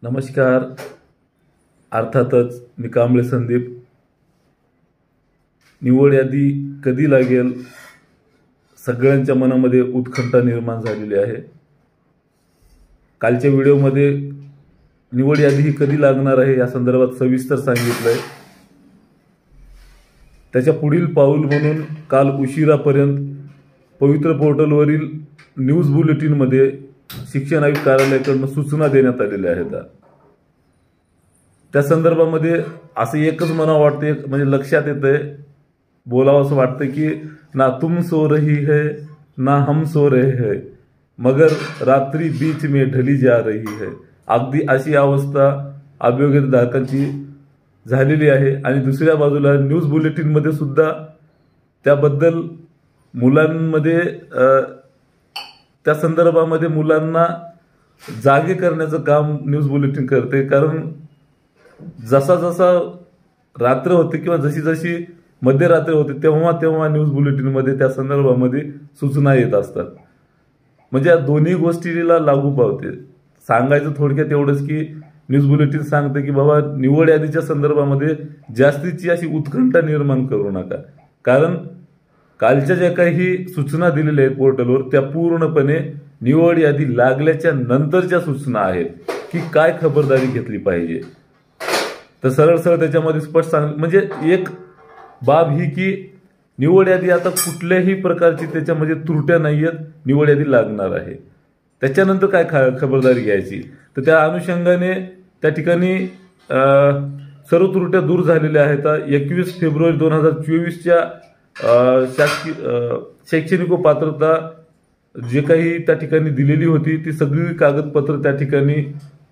नमस्कार. अर्थातच मी कांबळे संदीप. निवड यादी कधी लागेल, सगळ्यांच्या मनामध्ये उत्कंठा निर्माण झालेली आहे. कालच्या व्हिडिओमध्ये निवड यादी ही कधी लागणार आहे या संदर्भात सविस्तर सांगितलंय. त्याच्या पुढील पाऊल म्हणून काल उशिरापर्यंत पवित्र पोर्टलवरील न्यूज बुलेटिनमध्ये शिक्षण आयुक्त कार्यालयाकडून सूचना देण्यात आलेल्या आहेत. त्या संदर्भामध्ये असं एकच मनाला वाटते, म्हणजे लक्षात येतंय, बोलावं असं वाटतं की ना तुम सो रही है ना हम सो रहे हैं, मगर रात्री बीच में ढली जा रही है. अगदी अशी अवस्था अभियोग्यताधारकांची झालेली आहे. आणि दुसऱ्या बाजूला न्यूज बुलेटिनमध्ये सुद्धा त्याबद्दल मुलांमध्ये त्या संदर्भामध्ये मुलांना जागे करण्याचं काम न्यूज बुलेटिन करते. कारण जसा जसा रात्र होते किंवा जशी जशी मध्यरात्र होते तेव्हा तेव्हा न्यूज बुलेटिनमध्ये त्या संदर्भामध्ये सूचना येत असतात. म्हणजे या दोन्ही गोष्टीला लागू पावते. सांगायचं थोडक्यात एवढंच की न्यूज बुलेटिन सांगते की बाबा निवड यादीच्या संदर्भामध्ये जास्तीची अशी उत्कंठा निर्माण करू नका. कारण कालच्या ज्या काही सूचना दिलेल्या आहेत पोर्टलवर त्या पूर्णपणे निवड यादी लागल्याच्या नंतरच्या सूचना आहेत की काय खबरदारी घेतली पाहिजे. तर सरळ सरळ त्याच्यामध्ये स्पष्ट सांग, म्हणजे एक बाब ही की निवड यादी आता कुठल्याही प्रकारची त्याच्यामध्ये त्रुट्या नाहीयेत, निवड यादी लागणार आहे. त्याच्यानंतर काय खबरदारी घ्यायची, तर त्या अनुषंगाने त्या ठिकाणी सर्व त्रुट्या दूर झालेल्या आहेत. 21 फेब्रुवारी 2024च्या शैक्षणिक पात्रता जे काही त्या ठिकाणी दिलेली होती ती सगळी कागदपत्र त्या ठिकाणी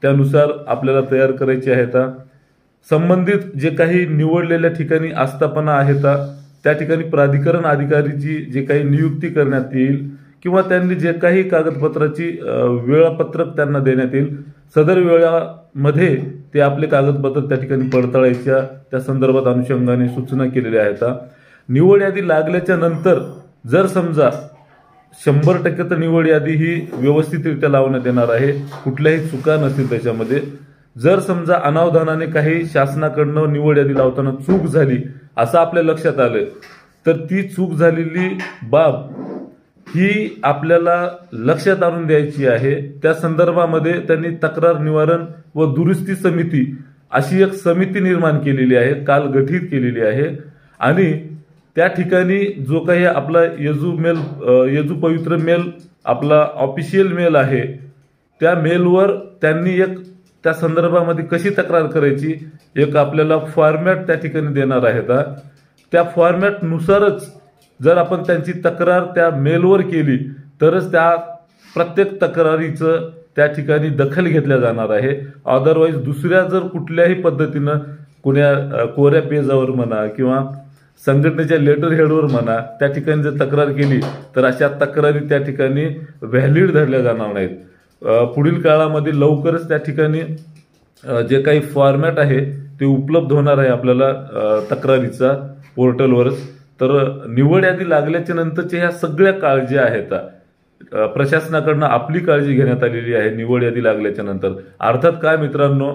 त्यानुसार आपल्याला तयार करायची आहेत. संबंधित जे काही निवडलेल्या ठिकाणी आस्थापना आहेत त्या ठिकाणी प्राधिकरण अधिकारीची जे काही नियुक्ती करण्यात येईल किंवा त्यांनी जे काही कागदपत्राची वेळापत्रक त्यांना देण्यात येईल, सदर वेळामध्ये ते आपले कागदपत्र त्या ठिकाणी पडताळायच्या त्या संदर्भात अनुषंगाने सूचना केलेल्या आहेत. निवड यादी लागल्याच्या नंतर जर समजा 100% तर निवड यादी ही व्यवस्थितरित्या लावण्यात येणार आहे, कुठल्याही चुका नसतील त्याच्यामध्ये. जर समजा अनावधानाने काही शासनाकडनं निवड यादी लावताना चूक झाली असं आपल्या लक्षात आलं तर ती चूक झालेली बाब ही आपल्याला लक्षात आणून द्यायची आहे. त्या संदर्भामध्ये त्यांनी तक्रार निवारण व दुरुस्ती समिती अशी एक समिती निर्माण केलेली आहे, काल गठीत केलेली आहे. आणि त्या ठिकाणी जो काही आपला येजू पवित्र मेल आपला ऑफिशियल मेल आहे त्या मेलवर त्यांनी एक त्या संदर्भामध्ये कशी तक्रार करायची एक आपल्याला फॉर्मॅट त्या ठिकाणी देणार आहेत. त्या फॉर्मॅट नुसारच जर आपण त्यांची तक्रार त्या मेलवर केली तरच त्या प्रत्येक तक्रारीचं त्या ठिकाणी दखल घेतल्या जाणार आहे. अदरवाईज दुसऱ्या जर कुठल्याही पद्धतीनं कुण्या कोऱ्या पेजावर म्हणा किंवा संघटनेच्या लेटर हेडवर म्हणा त्या ठिकाणी जर तक्रार केली तर अशा तक्रारी त्या ठिकाणी व्हॅलिड धरल्या जाणार नाहीत. पुढील काळामध्ये लवकरच त्या ठिकाणी जे काही फॉर्मॅट आहे ते उपलब्ध होणार आहे आपल्याला तक्रारीचा पोर्टलवरच. तर निवड यादी लागल्याच्या नंतरच्या ह्या सगळ्या काळजी आहेत प्रशासनाकडनं आपली काळजी घेण्यात आलेली आहे निवड यादी लागल्याच्या नंतर. अर्थात काय मित्रांनो,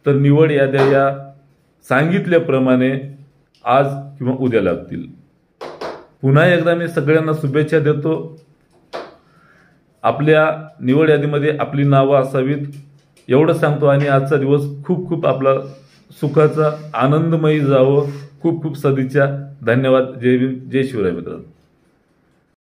तर निवड याद्या या सांगितल्याप्रमाणे आज किंवा उद्या लागतील. पुन्हा एकदा मी सगळ्यांना शुभेच्छा देतो. आपल्या निवड यादीमध्ये आपली नावं असावीत एवढं सांगतो आणि आजचा दिवस खूप खूप आपला सुखाचा आनंदमयी जावं. खूप खूप सदिच्छा. धन्यवाद. जय भीम, जय शिवराय मित्रांनो.